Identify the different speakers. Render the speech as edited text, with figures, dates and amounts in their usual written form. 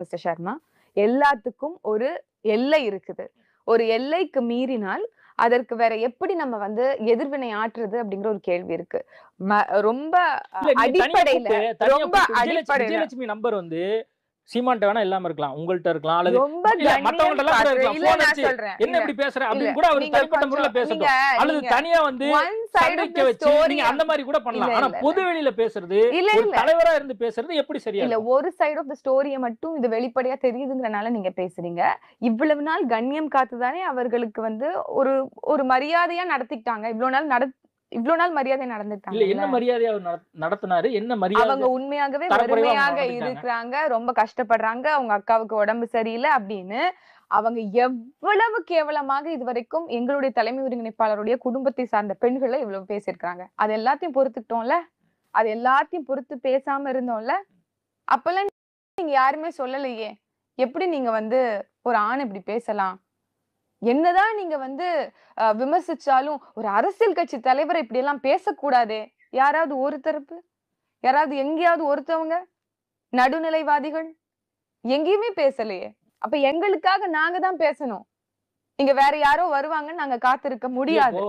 Speaker 1: Mister Sharma. எல்லாத்துக்கும் ஒரு எல்லை இருக்குது. ஒரு எல்லைக்கு மீறினால், அதற்கு வேற எப்படி நம்ம வந்து எதிர்வினை ஆற்றுறது அப்படிங்கிற ஒரு கேள்வி இருக்கு. ரொம்ப
Speaker 2: இல்ல நீங்க
Speaker 1: அடிப்படையில
Speaker 2: தனியா
Speaker 1: ரொம்ப
Speaker 2: கூப்பிட்டு
Speaker 1: அடிப்படையில
Speaker 2: விஜயலட்சுமி நம்பர் வந்து சீமான்ட்ட வேணா இல்லாம இருக்கலாம். உங்கள்ட்ட இருக்கலாம். அல்லது
Speaker 1: ரொம்ப
Speaker 2: இல்ல
Speaker 1: கண்ணியம்
Speaker 2: மத்தவங்கள்ட்டலாம் கூட
Speaker 1: காட்டுற
Speaker 2: இருக்கலாம்.
Speaker 1: இல்ல
Speaker 2: ஃபோன்
Speaker 1: நான்
Speaker 2: அடிச்சு
Speaker 1: சொல்றேன்.
Speaker 2: என்ன
Speaker 1: இல்ல,
Speaker 2: இப்படி பேசுற
Speaker 1: இல்ல.
Speaker 2: அப்படின்னு கூட அவர்
Speaker 1: நீங்க
Speaker 2: தனிப்பட்ட முறையில
Speaker 1: கொஞ்சம் நீங்க
Speaker 2: பேசட்டும். அல்லது
Speaker 1: நீங்க
Speaker 2: தனியா வந்து
Speaker 1: ஒன் சைட் ஆஃப்
Speaker 2: சந்திக்க
Speaker 1: தி
Speaker 2: வச்சு
Speaker 1: ஸ்டோரிய
Speaker 2: நீங்க அந்த மாரி கூட
Speaker 1: இல்ல,
Speaker 2: பண்ணலாம். ஆனா
Speaker 1: இல்ல, இல்ல.
Speaker 2: பொது வெளியில பேசுறது,
Speaker 1: இல்ல,
Speaker 2: ஒரு
Speaker 1: இல்ல.
Speaker 2: தலைவரா இருந்து பேசுறது எப்படி சரியா
Speaker 1: இல்ல
Speaker 2: இருக்கும்?
Speaker 1: ஒரு சைட் ஆஃப் த ஸ்டோரிய மட்டும் இது வெளிப்படையா தெரியுதுங்கிறனால நீங்க பேசுறீங்க. இவ்வளவு நாள் கண்ணியம் காத்து தானே அவர்களுக்கு வந்து ஒரு ஒரு மரியாதையா நடத்திக்கிட்டாங்க. இவ்ளோ நாள் மரியாதை
Speaker 2: இல்ல
Speaker 1: நடந்துட்டாங்கல்ல.
Speaker 2: என்ன மரியாதையா அவர் நடத்துனாரு? என்ன
Speaker 1: அவங்க
Speaker 2: மரியாதை
Speaker 1: உண்மையாகவே
Speaker 2: தரக்குறைவா அவங்க
Speaker 1: வறுமையாக
Speaker 2: நடந்துக்கிட்டாங்க?
Speaker 1: இருக்கிறாங்க. ரொம்ப கஷ்டப்படுறாங்க. அவங்க அக்காவுக்கு உடம்பு சரியில்ல அப்படின்னு, அவங்க எவ்வளவு கேவலமாக இதுவரைக்கும் எங்களுடைய தலைமை ஒருங்கிணைப்பாளருடைய குடும்பத்தை சார்ந்த பெண்கள இவ்வளவு பேசியிருக்காங்க. அது எல்லாத்தையும் பொறுத்துக்கிட்டோம்ல. அது எல்லாத்தையும் பொறுத்து பேசாம இருந்தோம்ல. அப்பல்லாம் நீங்க யாருமே சொல்லலையே. எப்படி நீங்க வந்து ஒரு ஆண் இப்படி பேசலாம்? என்னதான் நீங்க வந்து விமர்சிச்சாலும், ஒரு அரசியல் கட்சி தலைவர இப்படியெல்லாம் பேசக்கூடாதே. யாராவது ஒரு தரப்பு? யாராவது எங்கேயாவது ஒருத்தவங்க? நடுநிலைவாதிகள்? எங்கேயுமே பேசலையே. அப்ப எங்களுக்காக நாங்க தான் பேசணும். இங்க வேற யாரோ வருவாங்கன்னு நாங்க காத்திருக்க
Speaker 2: இல்ல இப்போ
Speaker 1: முடியாது.